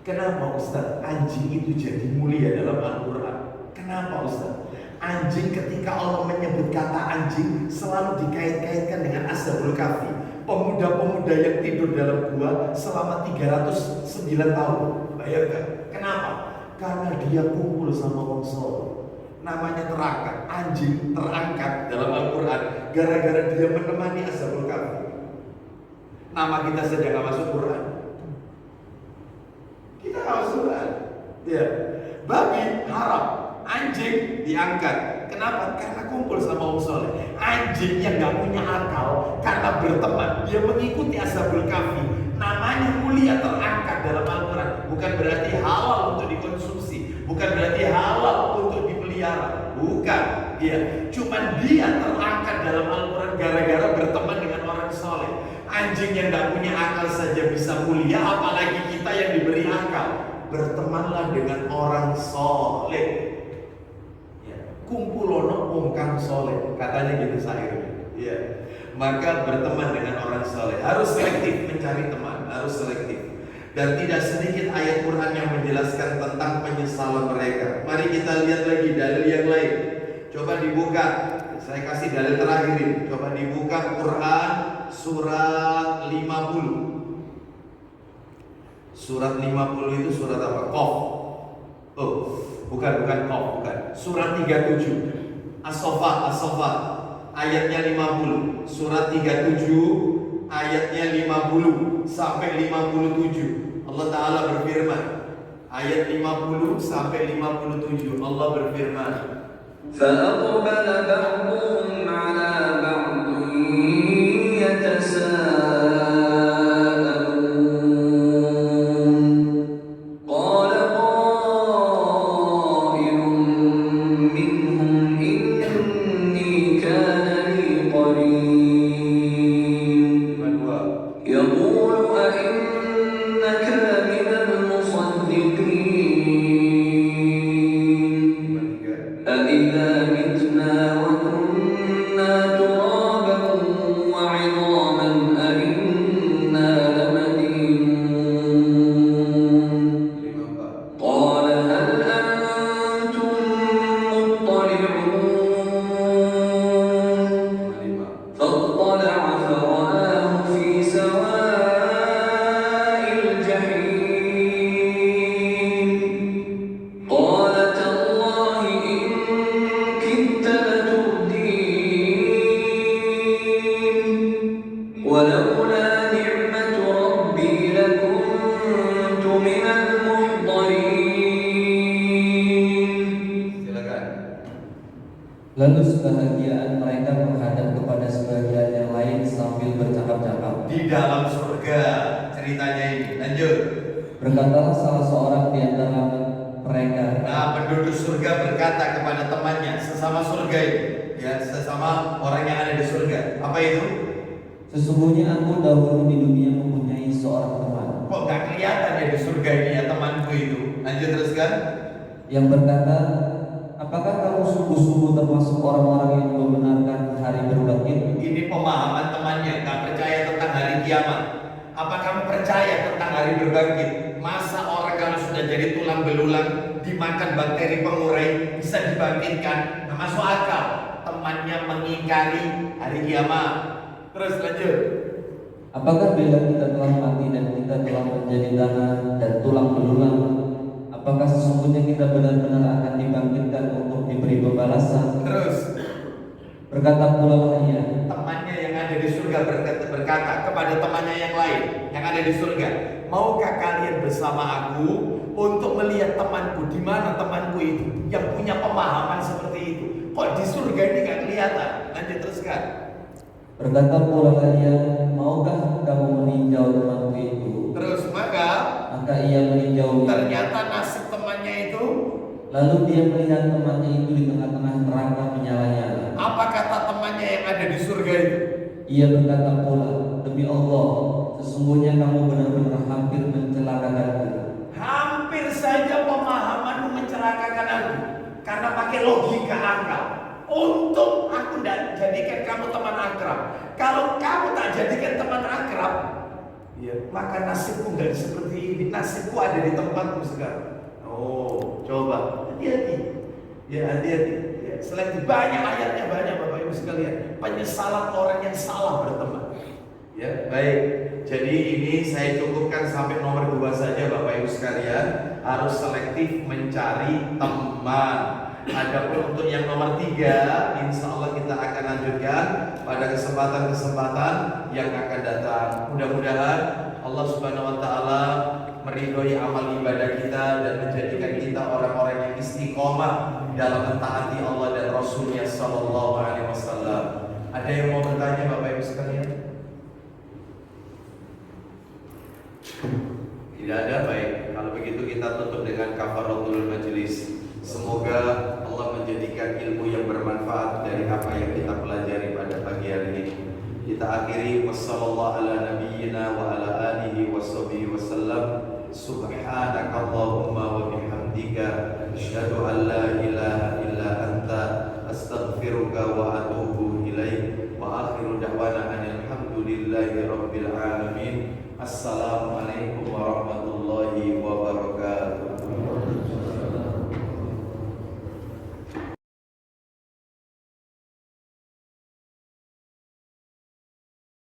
Kenapa Ustaz? Anjing itu jadi mulia dalam Al-Quran. Kenapa Ustaz? Anjing, ketika Allah menyebut kata anjing, selalu dikait-kaitkan dengan azabul kafi. Pemuda-pemuda yang tidur dalam gua selama 309 tahun. Bayangkan, kenapa? Karena dia kumpul sama orang soleh. Namanya terangkat, anjing terangkat dalam Al-Quran gara-gara dia menemani Ashabul Kahfi. Nama kita saja gak masuk Quran. Kita gak masuk Quran. Ya. Babi haram, Anjing diangkat. Kenapa? Karena kumpul sama orang soleh. Anjing yang gak punya akal karena berteman, dia mengikuti Ashabul Kahfi. Namanya mulia, terangkat dalam Al-Quran. Bukan berarti halal untuk dikonsumsi, bukan berarti halal untuk dipelihara, bukan. Cuman dia terangkat dalam Al-Quran gara-gara berteman dengan orang soleh. Anjing yang gak punya akal saja bisa mulia, apalagi kita yang diberi akal. Bertemanlah dengan orang soleh. Kumpulono wong kang soleh, katanya gitu syairnya. Maka berteman dengan orang soleh. Harus selektif mencari teman, harus selektif. Dan tidak sedikit ayat Quran yang menjelaskan tentang penyesalan mereka. Mari kita lihat lagi dalil yang lain. Coba dibuka, saya kasih dalil terakhir ini. Coba dibuka Quran surat 50. Surat 50 itu surat apa? Qaf. Bukan Qaf, bukan. Surat 37. As-Saffat ayatnya 50. Surat 37 ayatnya 50 sampai 57. Allah Ta'ala berfirman, ayat 50 sampai 57, Allah berfirman, فأقبل بعضهم على بعض يتساءلون قال قائل منهم إني كان لي قرين يقول أئنك لمن المصدقين أإذا متنا وكنا ترابا وعظاما أإنا لمدينون قال هل أنتم مطلعون فاطلع فرآه في سواء الجحيم قال تالله إن كدت لتردين ولولا نعمة ربي لكنت من المحضرين. silakan. Lalu sebahagiaan mereka menghadap kepada sebagian yang lain sambil bercakap-cakap. Di dalam surga ceritanya ini. Lanjut. Berkatalah salah seorang di antara mereka, Nah, penduduk surga berkata kepada temannya, sesama surga ini, sesama orang yang ada di surga. Apa itu? sesungguhnya aku dahulu di dunia mempunyai seorang teman Kok gak kelihatan ya di surga ini ya temanku itu? Lanjut teruskan. yang berkata, apakah kamu sungguh-sungguh termasuk orang-orang yang membenarkan hari berbangkit? Ini pemahaman temannya, gak percaya tentang hari kiamat. Apa kamu percaya tentang hari berbangkit? Masa orang kalau sudah jadi tulang belulang, dimakan bakteri pengurai, bisa dibangkitkan? Nah, masuk akal. Temannya mengingkari hari kiamat. Terus lanjut. Apakah bila kita telah mati dan kita telah menjadi tanah dan tulang belulang, apakah sesungguhnya kita benar-benar akan dibangkitkan untuk diberi pembalasan? Terus Berkata pula ia, temannya yang ada di surga berkata kepada temannya yang lain yang ada di surga, maukah kalian bersama aku untuk melihat temanku? Di mana temanku itu yang punya pemahaman seperti itu? Kok di surga ini gak kelihatan? Lanjut teruskan. berkata pula ia, maukah kamu meninjau temanku itu? Terus maka Ia meninjaunya. ternyata nasib temannya itu, Lalu dia melihat temannya itu di tengah-tengah neraka menyala-nyala. apa kata temannya yang ada di surga itu? Ia berkata pula, demi Allah, sesungguhnya kamu benar-benar hampir mencelakakanku. Hampir saja pemahamanmu mencelakakan aku karena pakai logika akal. Untung aku tidak jadikan kamu teman akrab. Kalau kamu tak jadikan teman akrab, maka nasibku nggak seperti ini. Nasibku ada di tempatmu sekarang. Oh, coba hati-hati. Hati-hati. Selain itu banyak ayatnya, banyak Bapak Ibu sekalian. Penyesalan orang yang salah berteman. Baik. Jadi ini saya cukupkan sampai nomor 2 saja Bapak Ibu sekalian. Harus selektif mencari teman. Adapun untuk yang nomor 3, insya Allah kita akan lanjutkan pada kesempatan-kesempatan yang akan datang. Mudah-mudahan Allah Subhanahu Wa Taala meridhoi amal ibadah kita dan menjadikan kita orang-orang yang istiqomah dalam mentaati Allah dan Rasulnya Sallallahu Alaihi Wasallam. Ada yang mau bertanya Bapak Ibu sekalian? Tidak ada, baik. Kalau begitu kita tutup dengan kafaratul majlis. Semoga Allah menjadikan ilmu yang bermanfaat dari apa yang kita pelajari pada pagi hari ini. Kita akhiri wassallallahu ala nabiyyina wa ala alihi washabihi wasallam. Subhanakallahumma wa bihamdika asyhadu an la ilaha illa anta astaghfiruka wa atubu ilaik. Wa akhiru da'wana alhamdulillahi rabbil alamin. Assalamualaikum warahmatullahi wabarakatuh.